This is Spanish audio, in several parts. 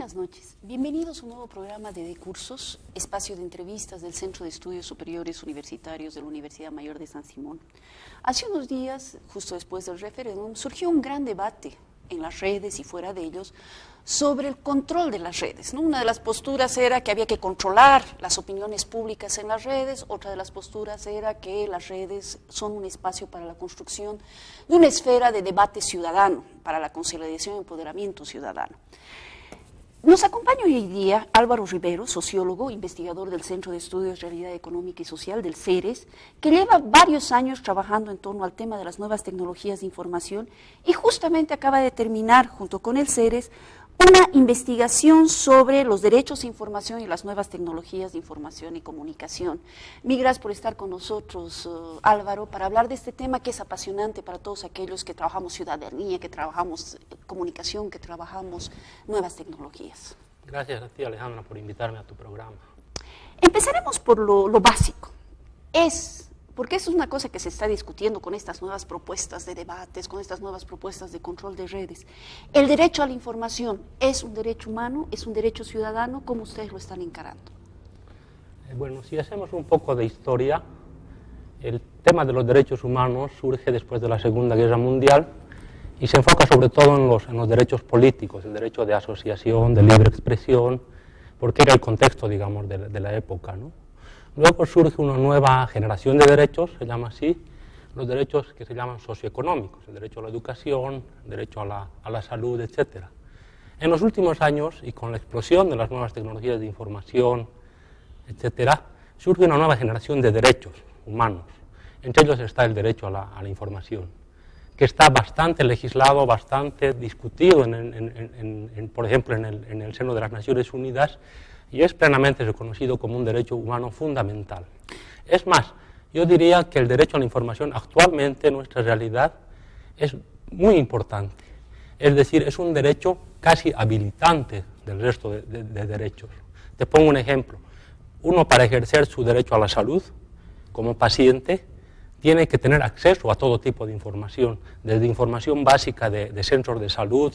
buenas noches. Bienvenidos a un nuevo programa de Cursos, espacio de entrevistas del Centro de Estudios Superiores Universitarios de la Universidad Mayor de San Simón. Hace unos días, justo después del referéndum, surgió un gran debate en las redes y fuera de ellos sobre el control de las redes, ¿no? Una de las posturas era que había que controlar las opiniones públicas en las redes, otra de las posturas era que las redes son un espacio para la construcción de una esfera de debate ciudadano, para la consolidación y empoderamiento ciudadano. Nos acompaña hoy día Álvaro Rivero, sociólogo, investigador del Centro de Estudios de Realidad Económica y Social, del CERES, que lleva varios años trabajando en torno al tema de las nuevas tecnologías de información y justamente acaba de terminar, junto con el CERES, una investigación sobre los derechos de información y las nuevas tecnologías de información y comunicación. Mil gracias por estar con nosotros, Álvaro, para hablar de este tema que es apasionante para todos aquellos que trabajamos ciudadanía, que trabajamos comunicación, que trabajamos nuevas tecnologías. Gracias a ti, Alejandra, por invitarme a tu programa. Empezaremos por lo básico. Porque eso es una cosa que se está discutiendo con estas nuevas propuestas de debates, con estas nuevas propuestas de control de redes. ¿El derecho a la información es un derecho humano, es un derecho ciudadano? ¿Cómo ustedes lo están encarando? Bueno, si hacemos un poco de historia, el tema de los derechos humanos surge después de la Segunda Guerra Mundial y se enfoca sobre todo en los derechos políticos, el derecho de asociación, de libre expresión, porque era el contexto, digamos, de la época, ¿no? Luego surge una nueva generación de derechos, se llama así, los derechos que se llaman socioeconómicos, el derecho a la educación, el derecho a la salud, etc. En los últimos años, y con la explosión de las nuevas tecnologías de información, etc., surge una nueva generación de derechos humanos. Entre ellos está el derecho a la información, que está bastante legislado, bastante discutido, por ejemplo, en el seno de las Naciones Unidas, y es plenamente reconocido como un derecho humano fundamental. Es más, yo diría que el derecho a la información actualmente en nuestra realidad es muy importante. Es decir, es un derecho casi habilitante del resto de derechos. Te pongo un ejemplo. Uno, para ejercer su derecho a la salud como paciente, tiene que tener acceso a todo tipo de información, desde información básica de centros de salud,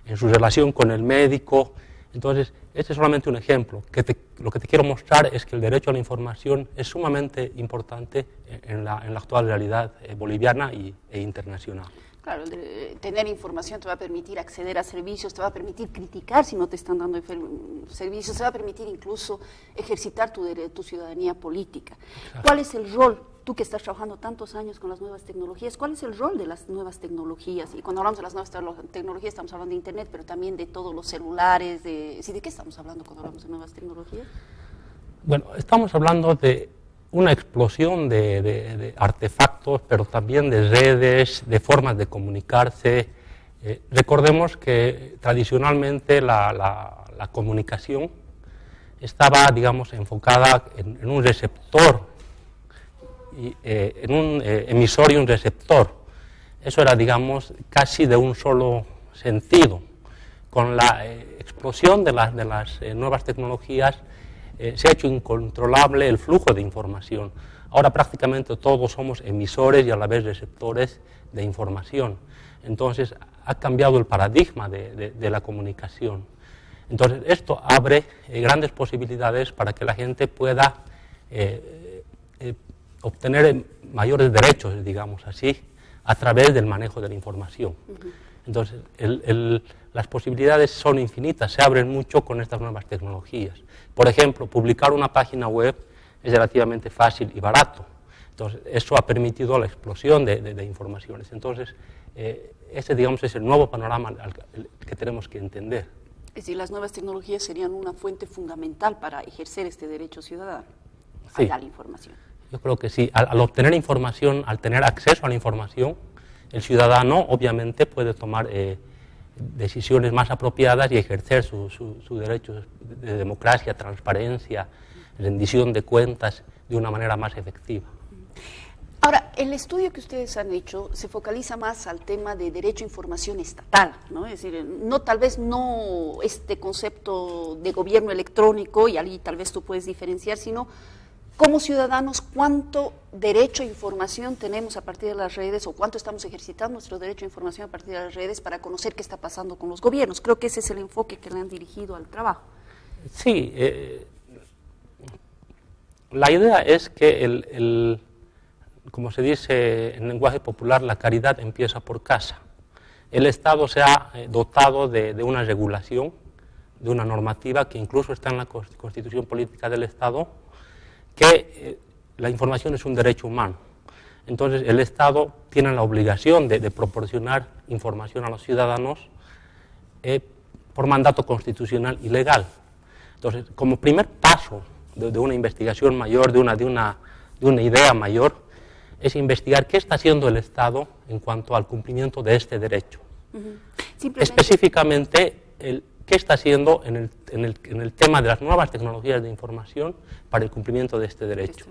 en su relación con el médico. Entonces, este es solamente un ejemplo. Lo que te quiero mostrar es que el derecho a la información es sumamente importante en la actual realidad boliviana e internacional. Claro, tener información te va a permitir acceder a servicios, te va a permitir criticar si no te están dando servicios, te va a permitir incluso ejercitar tu ciudadanía política. Exacto. ¿Cuál es el rol, tú que estás trabajando tantos años con las nuevas tecnologías, cuál es el rol de las nuevas tecnologías? Y cuando hablamos de las nuevas tecnologías estamos hablando de Internet, pero también de todos los celulares. ¿De qué estamos hablando cuando hablamos de nuevas tecnologías? Bueno, estamos hablando de una explosión de artefactos, pero también de redes, de formas de comunicarse. Recordemos que tradicionalmente la comunicación estaba, digamos, enfocada en un receptor, en un emisor y un receptor. Eso era, digamos, casi de un solo sentido. Con la explosión de las nuevas tecnologías, se ha hecho incontrolable el flujo de información. Ahora prácticamente todos somos emisores y a la vez receptores de información. Entonces ha cambiado el paradigma de la comunicación. Entonces esto abre grandes posibilidades para que la gente pueda obtener mayores derechos, digamos así, a través del manejo de la información. Entonces las posibilidades son infinitas, se abren mucho con estas nuevas tecnologías. Por ejemplo, publicar una página web es relativamente fácil y barato. Entonces, eso ha permitido la explosión de informaciones. Entonces, ese, digamos, es el nuevo panorama que tenemos que entender. Es decir, las nuevas tecnologías serían una fuente fundamental para ejercer este derecho ciudadano, sí, a la información. Yo creo que sí. Al obtener información, al tener acceso a la información, el ciudadano obviamente puede tomar decisiones más apropiadas y ejercer su derecho de democracia, transparencia, rendición de cuentas de una manera más efectiva. Ahora, el estudio que ustedes han hecho se focaliza más al tema de derecho a información estatal, ¿no? Es decir, tal vez no este concepto de gobierno electrónico, y ahí tal vez tú puedes diferenciar, sino como ciudadanos, ¿cuánto derecho a información tenemos a partir de las redes o cuánto estamos ejercitando nuestro derecho a información a partir de las redes para conocer qué está pasando con los gobiernos? Creo que ese es el enfoque que le han dirigido al trabajo. Sí, la idea es que, como se dice en lenguaje popular, la caridad empieza por casa. El Estado se ha dotado de una regulación, de una normativa que incluso está en la Constitución Política del Estado, que la información es un derecho humano. Entonces el Estado tiene la obligación de proporcionar información a los ciudadanos por mandato constitucional y legal. Entonces, como primer paso de una investigación mayor, de una idea mayor, es investigar qué está haciendo el Estado en cuanto al cumplimiento de este derecho. Específicamente, qué está haciendo en el tema de las nuevas tecnologías de información para el cumplimiento de este derecho.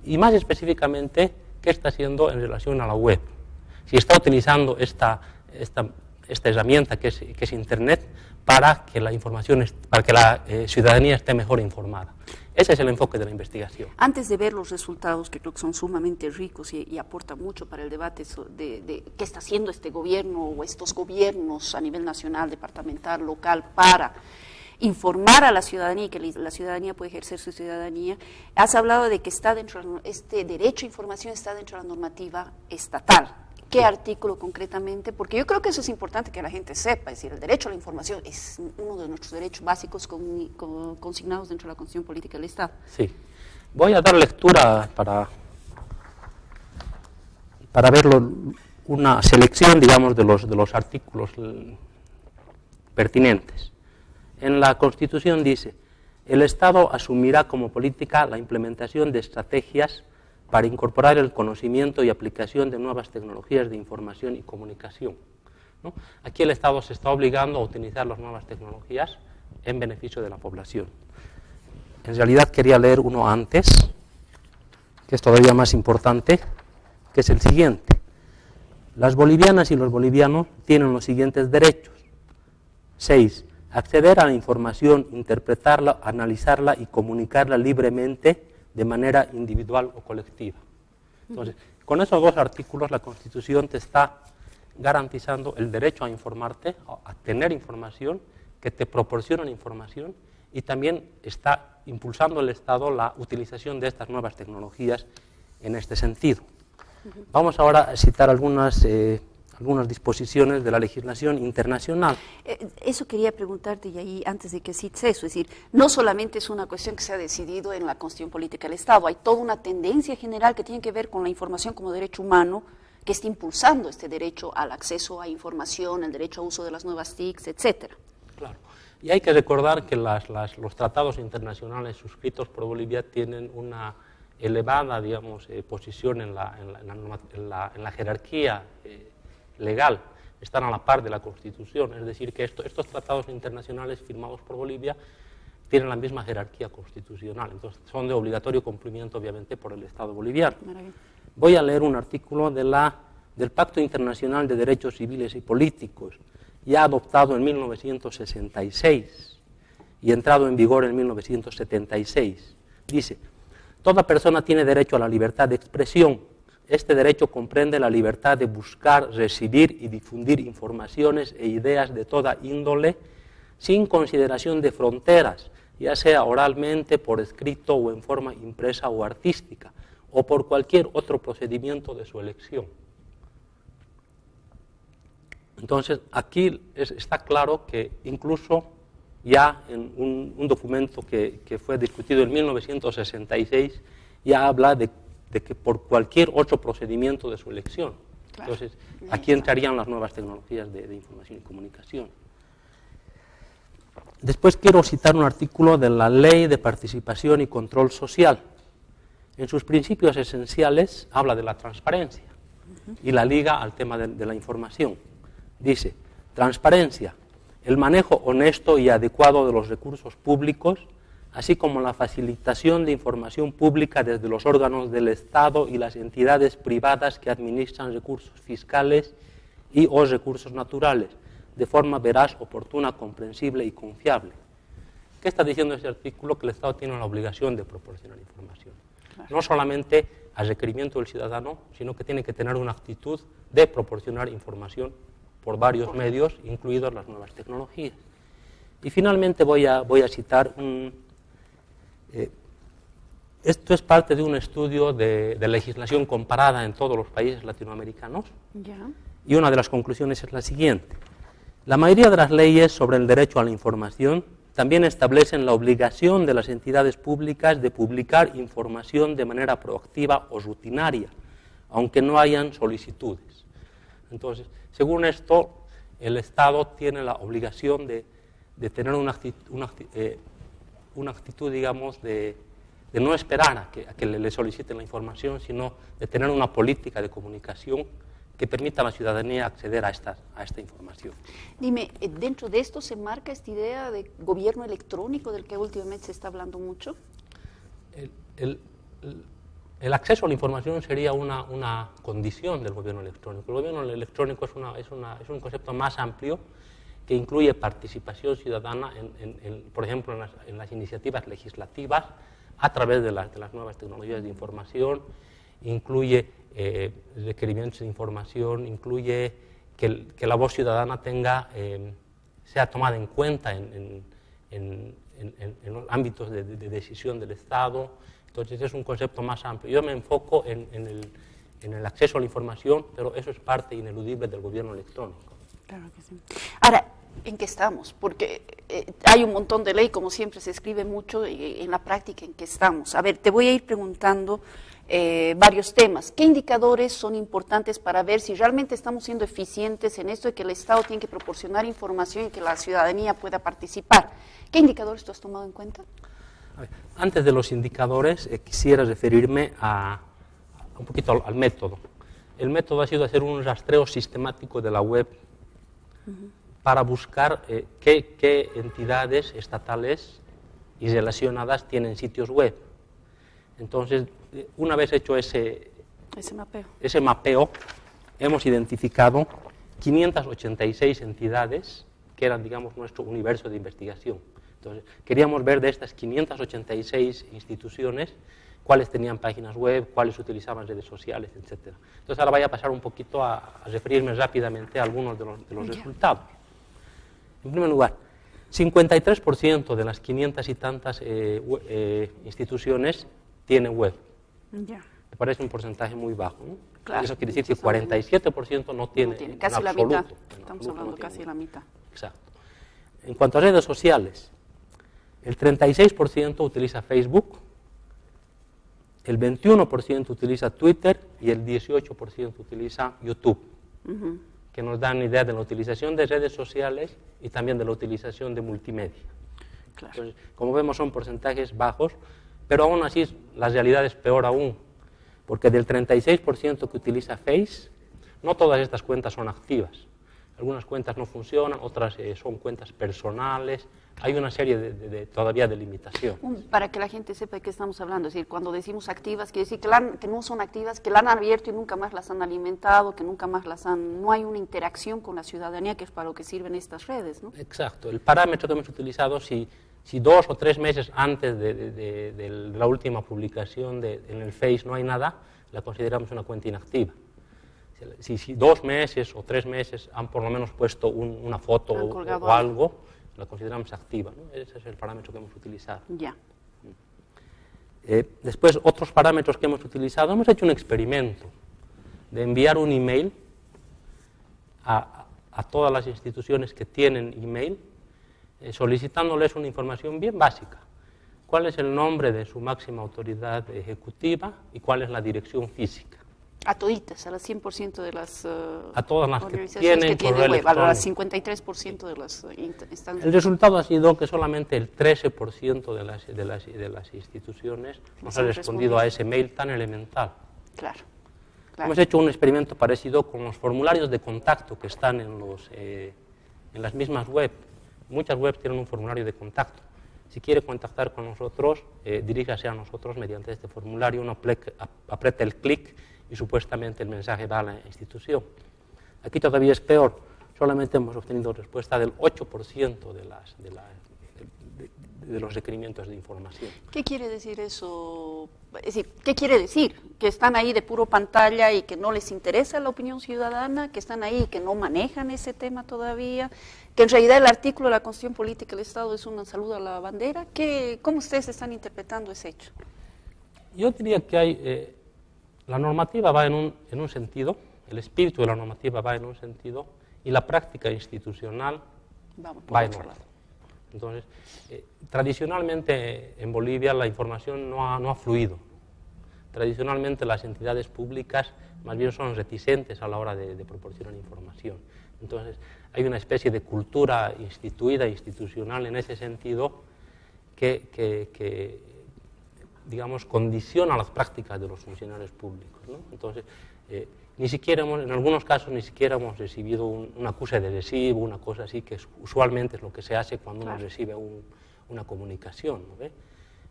Y más específicamente, qué está haciendo en relación a la web. Si está utilizando esta herramienta que es Internet para que la información, para que la ciudadanía esté mejor informada. Ese es el enfoque de la investigación. Antes de ver los resultados, que creo que son sumamente ricos y aportan mucho para el debate de qué está haciendo este gobierno o estos gobiernos a nivel nacional, departamental, local, para informar a la ciudadanía y que la ciudadanía puede ejercer su ciudadanía, has hablado de que está dentro, este derecho a información está dentro de la normativa estatal. ¿Qué artículo concretamente? Porque yo creo que eso es importante que la gente sepa, es decir, el derecho a la información es uno de nuestros derechos básicos consignados dentro de la Constitución Política del Estado. Sí. Voy a dar lectura para verlo, una selección, digamos, de los artículos pertinentes. En la Constitución dice, el Estado asumirá como política la implementación de estrategias para incorporar el conocimiento y aplicación de nuevas tecnologías de información y comunicación, ¿no? Aquí el Estado se está obligando a utilizar las nuevas tecnologías en beneficio de la población. En realidad quería leer uno antes, que es todavía más importante, que es el siguiente. Las bolivianas y los bolivianos tienen los siguientes derechos. 6. Acceder a la información, interpretarla, analizarla y comunicarla libremente de manera individual o colectiva. Entonces, con esos dos artículos la Constitución te está garantizando el derecho a informarte, a tener información, que te proporcionan información, y también está impulsando el Estado la utilización de estas nuevas tecnologías en este sentido. Vamos ahora a citar algunas disposiciones de la legislación internacional. Eso quería preguntarte, y ahí antes de que cites eso, es decir, no solamente es una cuestión que se ha decidido en la Constitución Política del Estado, hay toda una tendencia general que tiene que ver con la información como derecho humano, que está impulsando este derecho al acceso a información, el derecho a uso de las nuevas TICs, etcétera. Claro, y hay que recordar que los tratados internacionales suscritos por Bolivia tienen una elevada, digamos, posición en la jerarquía legal, están a la par de la Constitución, es decir, que estos tratados internacionales firmados por Bolivia tienen la misma jerarquía constitucional, entonces son de obligatorio cumplimiento, obviamente, por el Estado boliviano. Maravilla. Voy a leer un artículo del Pacto Internacional de Derechos Civiles y Políticos, ya adoptado en 1966 y entrado en vigor en 1976. Dice, toda persona tiene derecho a la libertad de expresión. Este derecho comprende la libertad de buscar, recibir y difundir informaciones e ideas de toda índole, sin consideración de fronteras, ya sea oralmente, por escrito o en forma impresa o artística, o por cualquier otro procedimiento de su elección. Entonces, aquí está claro que incluso ya en un documento que fue discutido en 1966, ya habla de que por cualquier otro procedimiento de su elección. Claro. Entonces, aquí entrarían las nuevas tecnologías de información y comunicación. Después quiero citar un artículo de la Ley de Participación y Control Social. En sus principios esenciales habla de la transparencia y la liga al tema de la información. Dice, transparencia, el manejo honesto y adecuado de los recursos públicos, así como la facilitación de información pública desde los órganos del Estado y las entidades privadas que administran recursos fiscales y o recursos naturales, de forma veraz, oportuna, comprensible y confiable. ¿Qué está diciendo este artículo? Que el Estado tiene la obligación de proporcionar información. no solamente al requerimiento del ciudadano, sino que tiene que tener una actitud de proporcionar información por varios medios, incluidas las nuevas tecnologías. Y finalmente voy a citar esto es parte de un estudio de legislación comparada en todos los países latinoamericanos. Ya. Y una de las conclusiones es la siguiente. La mayoría de las leyes sobre el derecho a la información también establecen la obligación de las entidades públicas de publicar información de manera proactiva o rutinaria, aunque no hayan solicitudes. Entonces, según esto, el Estado tiene la obligación de tener una actitud, digamos, de no esperar a que le soliciten la información, sino de tener una política de comunicación que permita a la ciudadanía acceder a esta información. Dime, ¿dentro de esto se marca esta idea de gobierno electrónico del que últimamente se está hablando mucho? El acceso a la información sería una condición del gobierno electrónico. El gobierno electrónico es un concepto más amplio que incluye participación ciudadana, por ejemplo, en las iniciativas legislativas a través de las nuevas tecnologías de información, incluye requerimientos de información, incluye que la voz ciudadana sea tomada en cuenta en los ámbitos de decisión del Estado. Entonces es un concepto más amplio. Yo me enfoco en el acceso a la información, pero eso es parte ineludible del gobierno electrónico. Claro que sí. Ahora, ¿en qué estamos? Porque hay un montón de ley, como siempre se escribe mucho, en la práctica ¿en qué estamos? A ver, te voy a ir preguntando varios temas. ¿Qué indicadores son importantes para ver si realmente estamos siendo eficientes en esto de que el Estado tiene que proporcionar información y que la ciudadanía pueda participar? ¿Qué indicadores tú has tomado en cuenta? A ver, antes de los indicadores, quisiera referirme un poquito al método. El método ha sido hacer un rastreo sistemático de la web para buscar qué entidades estatales y relacionadas tienen sitios web. Entonces, una vez hecho ese mapeo, hemos identificado 586 entidades que eran, digamos, nuestro universo de investigación. Entonces, queríamos ver de estas 586 instituciones cuáles tenían páginas web, cuáles utilizaban redes sociales, etc. Entonces, ahora voy a pasar un poquito a referirme rápidamente a algunos de los resultados. En primer lugar, 53% de las 500 y tantas instituciones tienen web. Ya. Me parece un porcentaje muy bajo, ¿no? Claro, eso quiere decir que 47% no tiene, casi en la absoluto, mitad. en Estamos absoluto hablando no tiene casi web. la mitad. Exacto. En cuanto a redes sociales, el 36% utiliza Facebook, el 21% utiliza Twitter y el 18% utiliza YouTube, que nos dan idea de la utilización de redes sociales y también de la utilización de multimedia. Claro. Entonces, como vemos, son porcentajes bajos, pero aún así la realidad es peor aún, porque del 36% que utiliza Face, no todas estas cuentas son activas. Algunas cuentas no funcionan, otras son cuentas personales, hay una serie todavía de limitaciones. Para que la gente sepa de qué estamos hablando, es decir, cuando decimos activas, quiere decir que no son activas, que la han abierto y nunca más las han alimentado, que nunca más no hay una interacción con la ciudadanía, que es para lo que sirven estas redes, ¿no? Exacto. El parámetro que hemos utilizado, si 2 o 3 meses antes de la última publicación en el Face no hay nada, la consideramos una cuenta inactiva. Si 2 meses o 3 meses han por lo menos puesto una foto o algo, la consideramos activa, ¿no? Ese es el parámetro que hemos utilizado. Ya. Después, otros parámetros que hemos utilizado, hemos hecho un experimento de enviar un email a todas las instituciones que tienen email, solicitándoles una información bien básica. ¿Cuál es el nombre de su máxima autoridad ejecutiva y cuál es la dirección física? A toditas, a las 100% de las a todas las organizaciones que tienen web, a las 53% de las instancias. El resultado ha sido que solamente el 13% de las instituciones nos ha respondido a ese mail tan elemental. Claro. Hemos hecho un experimento parecido con los formularios de contacto que están en las mismas web. Muchas webs tienen un formulario de contacto. Si quiere contactar con nosotros, diríjase a nosotros mediante este formulario, uno aprieta el clic y supuestamente el mensaje va a la institución. Aquí todavía es peor, solamente hemos obtenido respuesta del 8% de los requerimientos de información. ¿Qué quiere decir eso? Es decir, ¿qué quiere decir? ¿Que están ahí de puro pantalla y que no les interesa la opinión ciudadana? ¿Que están ahí y que no manejan ese tema todavía? ¿Que en realidad el artículo de la Constitución Política del Estado es un saludo a la bandera? ¿Cómo ustedes están interpretando ese hecho? Yo diría que hay, la normativa va en un sentido, el espíritu de la normativa va en un sentido y la práctica institucional va en otro. Entonces, tradicionalmente en Bolivia la información no ha fluido. Tradicionalmente las entidades públicas más bien son reticentes a la hora de proporcionar información. Entonces, hay una especie de cultura instituida, institucional en ese sentido que digamos, condiciona las prácticas de los funcionarios públicos, ¿no? Entonces, ni siquiera en algunos casos ni siquiera hemos recibido un acuse de recibo, una cosa así, que usualmente es lo que se hace cuando uno recibe una comunicación, ¿no ve?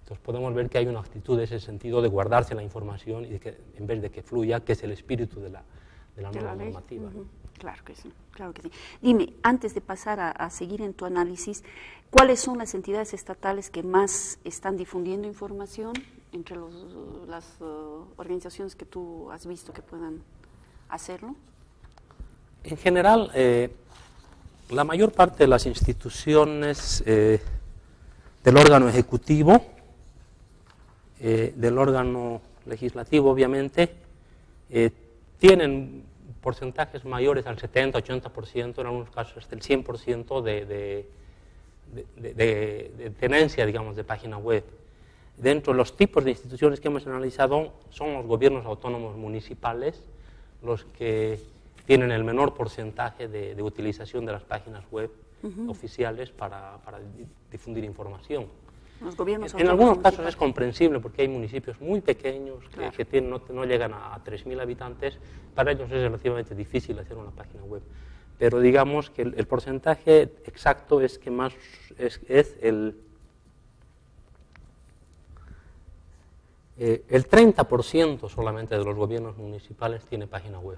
Entonces podemos ver que hay una actitud en ese sentido de guardarse la información y de que, en vez de que fluya, que es el espíritu de la nueva normativa. Claro que sí, claro que sí. Dime, antes de pasar a seguir en tu análisis, ¿cuáles son las entidades estatales que más están difundiendo información entre las organizaciones que tú has visto que puedan hacerlo? En general, la mayor parte de las instituciones del órgano ejecutivo, del órgano legislativo, obviamente, tienen porcentajes mayores al 70-80%, en algunos casos hasta el 100% de tenencia, digamos, de página web. Dentro de los tipos de instituciones que hemos analizado son los gobiernos autónomos municipales los que tienen el menor porcentaje de utilización de las páginas web oficiales para difundir información. Los gobiernos en algunos casos es comprensible porque hay municipios muy pequeños que no llegan a 3.000 habitantes, para ellos es relativamente difícil hacer una página web. Pero digamos que el porcentaje exacto es que más es el 30% solamente de los gobiernos municipales tiene página web,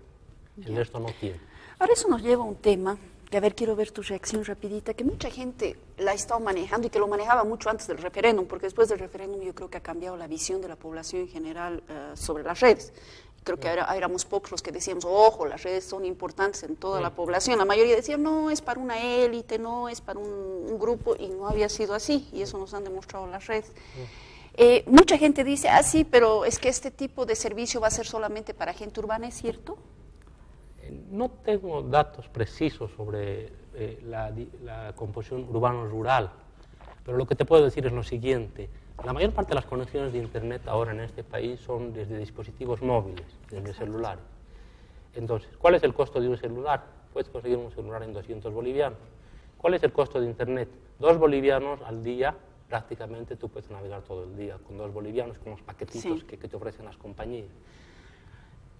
el resto no tiene. Ahora eso nos lleva a un tema, que a ver, quiero ver tu reacción rapidita, que mucha gente la ha estado manejando y que lo manejaba mucho antes del referéndum, porque después del referéndum yo creo que ha cambiado la visión de la población en general sobre las redes. Creo que éramos pocos los que decíamos, ojo, las redes son importantes en toda la población. La mayoría decía, no, es para una élite, no, es para un grupo, y no había sido así, y eso nos han demostrado las redes. Mucha gente dice, sí, pero es que este tipo de servicio va a ser solamente para gente urbana, ¿es cierto? No tengo datos precisos sobre la composición urbano-rural, pero lo que te puedo decir es lo siguiente. La mayor parte de las conexiones de Internet ahora en este país son desde dispositivos móviles, desde celulares. Entonces, ¿cuál es el costo de un celular? Puedes conseguir un celular en 200 bolivianos. ¿Cuál es el costo de Internet? 2 bolivianos al día, prácticamente tú puedes navegar todo el día con 2 bolivianos, con los paquetitos que te ofrecen las compañías.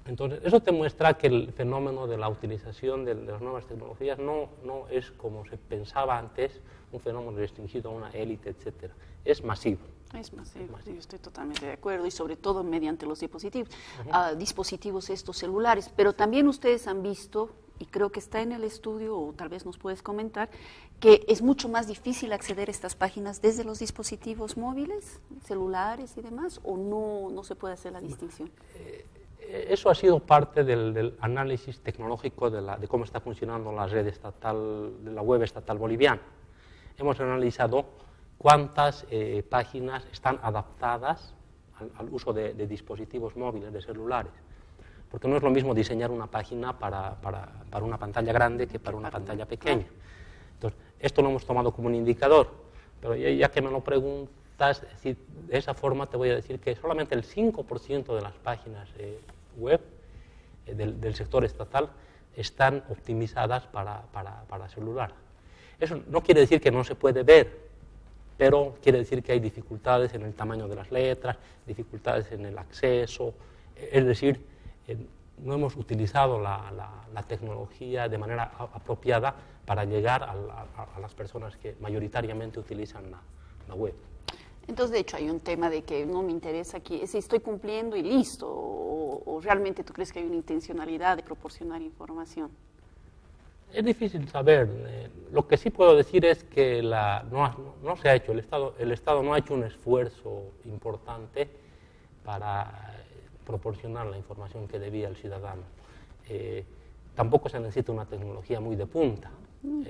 Entonces, eso te muestra que el fenómeno de la utilización de las nuevas tecnologías no es, como se pensaba antes, un fenómeno restringido a una élite, etc. Es masivo. Es masivo, sí, yo estoy totalmente de acuerdo, y sobre todo mediante los dispositivos, dispositivos estos celulares. Pero también ustedes han visto, y creo que está en el estudio, o tal vez nos puedes comentar, que es mucho más difícil acceder a estas páginas desde los dispositivos móviles, celulares y demás, o no se puede hacer la distinción. Eso ha sido parte del análisis tecnológico de cómo está funcionando la red estatal, de la web estatal boliviana. Hemos analizado cuántas páginas están adaptadas al uso de dispositivos móviles, de celulares. Porque no es lo mismo diseñar una página para una pantalla grande que para una pantalla pequeña. Entonces, esto lo hemos tomado como un indicador, pero ya que me lo preguntas, es decir, de esa forma te voy a decir que solamente el 5% de las páginas web del sector estatal están optimizadas para celular. Eso no quiere decir que no se puede ver, pero quiere decir que hay dificultades en el tamaño de las letras, dificultades en el acceso, es decir, no hemos utilizado la tecnología de manera apropiada para llegar a las personas que mayoritariamente utilizan la web. Entonces, de hecho, hay un tema de que no me interesa aquí, si estoy cumpliendo y listo, o realmente tú crees que hay una intencionalidad de proporcionar información. Es difícil saber. Lo que sí puedo decir es que no se ha hecho, el Estado no ha hecho un esfuerzo importante para proporcionar la información que debía al ciudadano. Tampoco se necesita una tecnología muy de punta.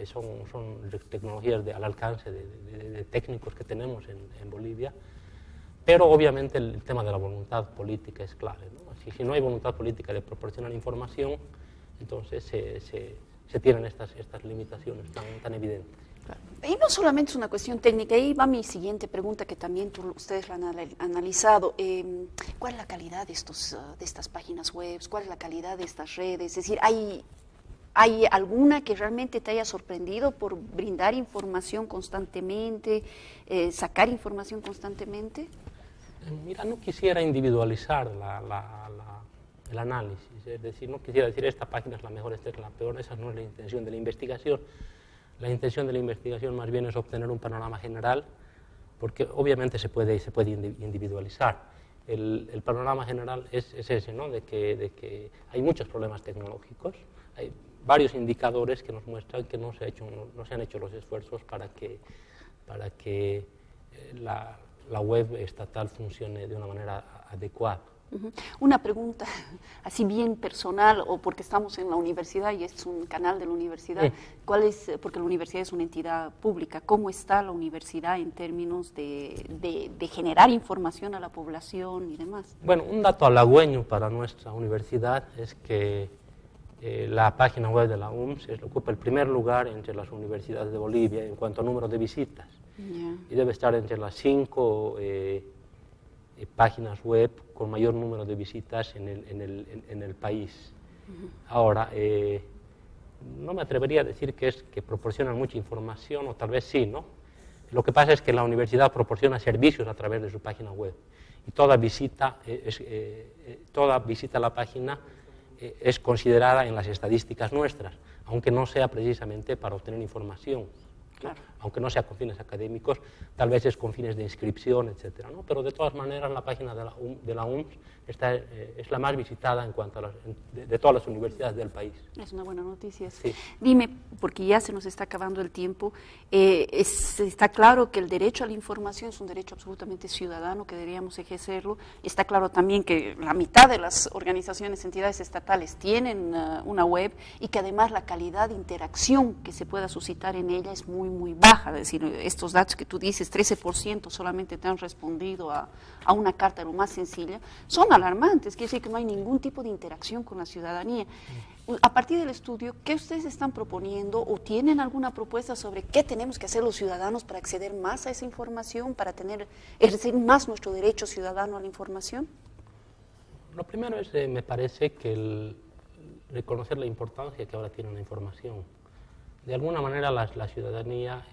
Son tecnologías al alcance de técnicos que tenemos en Bolivia, pero obviamente el tema de la voluntad política es clave, ¿no? Si no hay voluntad política de proporcionar información, entonces se tienen estas limitaciones tan evidentes. Claro. Y no solamente es una cuestión técnica, ahí va mi siguiente pregunta que también ustedes la han analizado. ¿Cuál es la calidad de estas páginas web? ¿Cuál es la calidad de estas redes? Es decir, ¿hay alguna que realmente te haya sorprendido por brindar información constantemente, sacar información constantemente? Mira, no quisiera individualizar el análisis, es decir, no quisiera decir esta página es la mejor, esta es la peor, esa no es la intención de la investigación. La intención de la investigación más bien es obtener un panorama general, porque obviamente se puede individualizar. El panorama general es ese, ¿no? de que hay muchos problemas tecnológicos, hay varios indicadores que nos muestran que no se han hecho los esfuerzos para que la web estatal funcione de una manera adecuada. Una pregunta así bien personal, o porque estamos en la universidad y es un canal de la universidad, porque la universidad es una entidad pública, ¿cómo está la universidad en términos de generar información a la población y demás? Bueno, un dato halagüeño para nuestra universidad es que la página web de la UMS ocupa el primer lugar entre las universidades de Bolivia en cuanto a número de visitas. Y debe estar entre las 5 páginas web con mayor número de visitas en el país. Ahora, no me atrevería a decir que proporcionan mucha información, o tal vez sí, ¿no? Lo que pasa es que la universidad proporciona servicios a través de su página web, y toda visita a la página es considerada en las estadísticas nuestras, aunque no sea precisamente para obtener información. Claro. Aunque no sea con fines académicos, tal vez es con fines de inscripción, etcétera, ¿no? Pero de todas maneras la página de la UMS es la más visitada en cuanto a de todas las universidades del país. Es una buena noticia. Sí. Dime, porque ya se nos está acabando el tiempo, está claro que el derecho a la información es un derecho absolutamente ciudadano, que deberíamos ejercerlo. Está claro también que la mitad de las organizaciones, entidades estatales tienen una web, y que además la calidad de interacción que se pueda suscitar en ella es muy, muy baja. Es decir, estos datos que tú dices, 13% solamente te han respondido a una carta lo más sencilla, son alarmantes. Quiere decir que no hay ningún tipo de interacción con la ciudadanía. A partir del estudio, ¿qué ustedes están proponiendo, o tienen alguna propuesta sobre qué tenemos que hacer los ciudadanos para acceder más a esa información, para ejercer más nuestro derecho ciudadano a la información? Lo primero es, me parece, que reconocer la importancia que ahora tiene la información. De alguna manera la ciudadanía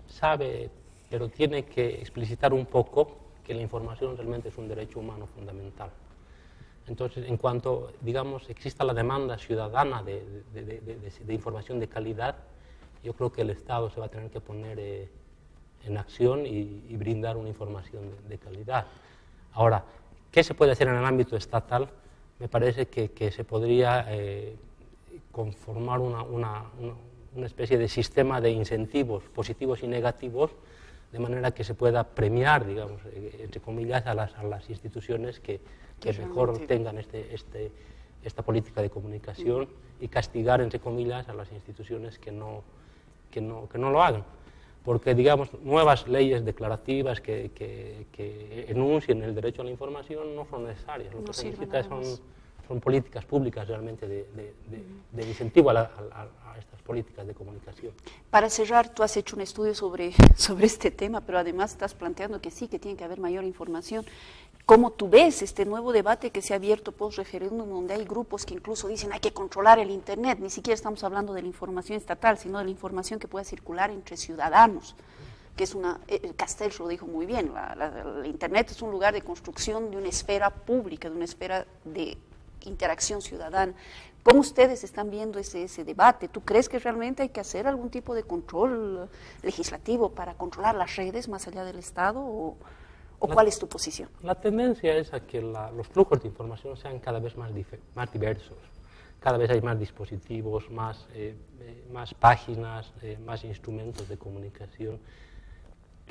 sabe, pero tiene que explicitar un poco que la información realmente es un derecho humano fundamental. Entonces, en cuanto, digamos, exista la demanda ciudadana de información de calidad, yo creo que el Estado se va a tener que poner en acción y brindar una información de calidad. Ahora, ¿qué se puede hacer en el ámbito estatal? Me parece que se podría conformar una especie de sistema de incentivos positivos y negativos, de manera que se pueda premiar, digamos, entre comillas, a las instituciones que mejor tengan esta política de comunicación, y castigar, entre comillas, a las instituciones que no lo hagan. Porque, digamos, nuevas leyes declarativas que enuncien el derecho a la información no son necesarias. Lo que se necesita son políticas públicas realmente de incentivo a estas políticas de comunicación. Para cerrar, tú has hecho un estudio sobre este tema, pero además estás planteando que sí, que tiene que haber mayor información. ¿Cómo tú ves este nuevo debate que se ha abierto post-referéndum, donde hay grupos que incluso dicen hay que controlar el Internet? Ni siquiera estamos hablando de la información estatal, sino de la información que pueda circular entre ciudadanos, que es Castells lo dijo muy bien, el Internet es un lugar de construcción de una esfera pública, de una esfera de interacción ciudadana. ¿Cómo ustedes están viendo ese debate? ¿Tú crees que realmente hay que hacer algún tipo de control legislativo para controlar las redes más allá del Estado? ¿O cuál es tu posición? La tendencia es a que los flujos de información sean cada vez más diversos. cada vez hay más dispositivos, más páginas, más instrumentos de comunicación.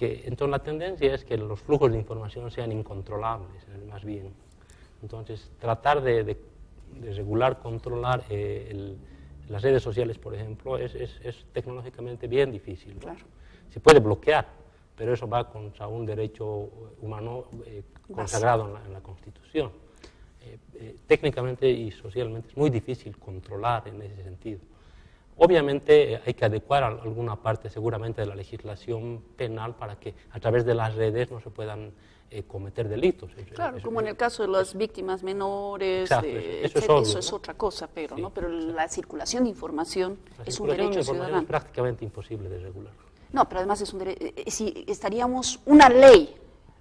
Entonces la tendencia es que los flujos de información sean incontrolables, más bien. Entonces tratar de regular, controlar las redes sociales, por ejemplo, es tecnológicamente bien difícil, ¿no? Claro. Se puede bloquear, pero eso va contra un derecho humano consagrado en la Constitución. Técnicamente y socialmente es muy difícil controlar en ese sentido. Obviamente hay que adecuar alguna parte seguramente de la legislación penal para que a través de las redes no se puedan cometer delitos. Claro, como en el caso de las víctimas menores, exacto, eso es obvio, eso es ¿no? otra cosa, pero, Sí, ¿no? Pero exacto. la circulación de información es un La circulación de derecho información ciudadano. es prácticamente imposible de regular. No, pero además es un si estaríamos una ley,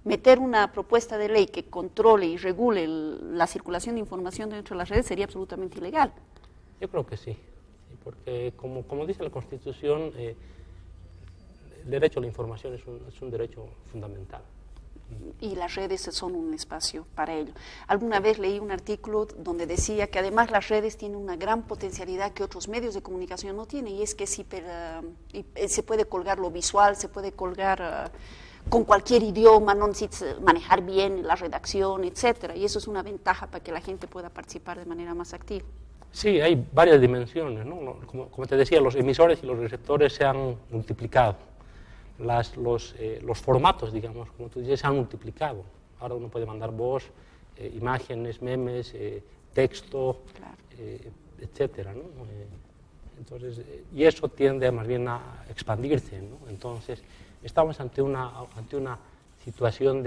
meter una propuesta de ley que controle y regule la circulación de información dentro de las redes sería absolutamente ilegal. Yo creo que sí, porque como dice la Constitución, el derecho a la información es un derecho fundamental. Y las redes son un espacio para ello. Alguna vez leí un artículo donde decía que además las redes tienen una gran potencialidad que otros medios de comunicación no tienen, y es que se puede colgar lo visual, se puede colgar con cualquier idioma, no necesitas manejar bien la redacción, etcétera, y eso es una ventaja para que la gente pueda participar de manera más activa. Sí, hay varias dimensiones, ¿no? Como te decía, los emisores y los receptores se han multiplicado. Los formatos, digamos, como tú dices, se han multiplicado. Ahora uno puede mandar voz, imágenes, memes, texto, Claro. etcétera, ¿no? Entonces, y eso tiende más bien a expandirse, ¿no? Entonces, estamos ante una situación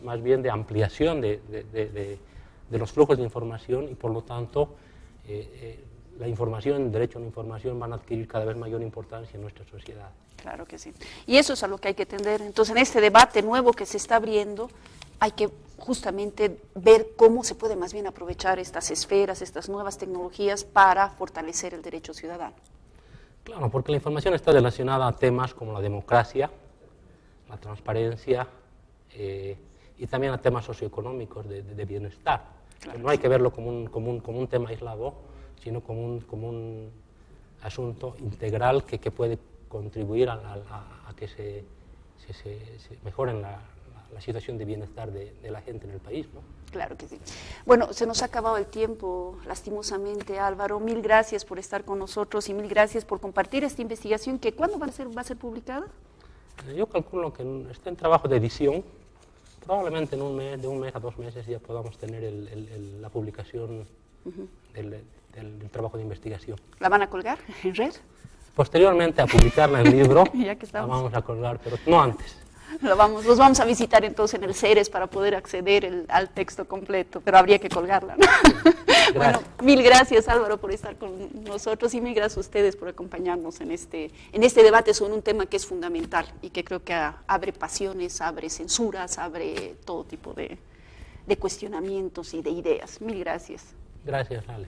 más bien de ampliación de los flujos de información y, por lo tanto, la información, el derecho a la información van a adquirir cada vez mayor importancia en nuestra sociedad. Claro que sí. Y eso es a lo que hay que tender. Entonces, en este debate nuevo que se está abriendo, hay que justamente ver cómo se puede más bien aprovechar estas esferas, estas nuevas tecnologías para fortalecer el derecho ciudadano. Claro, porque la información está relacionada a temas como la democracia, la transparencia y también a temas socioeconómicos de bienestar. Claro. No hay que verlo como un tema aislado, sino como un asunto integral que puede contribuir a que se mejore la situación de bienestar de la gente en el país, ¿no? Claro que sí. Bueno, se nos ha acabado el tiempo, lastimosamente, Álvaro. Mil gracias por estar con nosotros y mil gracias por compartir esta investigación que ¿cuándo va a ser publicada? Yo calculo que está en trabajo de edición. Probablemente de un mes a 2 meses ya podamos tener la publicación del trabajo de investigación. ¿La van a colgar en red? Posteriormente a publicarla en libro, Ya que la estamos. vamos a colgar, pero no antes. Los vamos a visitar entonces en el CERES para poder acceder al texto completo, pero habría que colgarla, ¿no? Bueno, mil gracias, Álvaro, por estar con nosotros y mil gracias a ustedes por acompañarnos en este debate sobre un tema que es fundamental y que creo que abre pasiones, abre censuras, abre todo tipo de cuestionamientos y de ideas. Mil gracias. Gracias, Ale.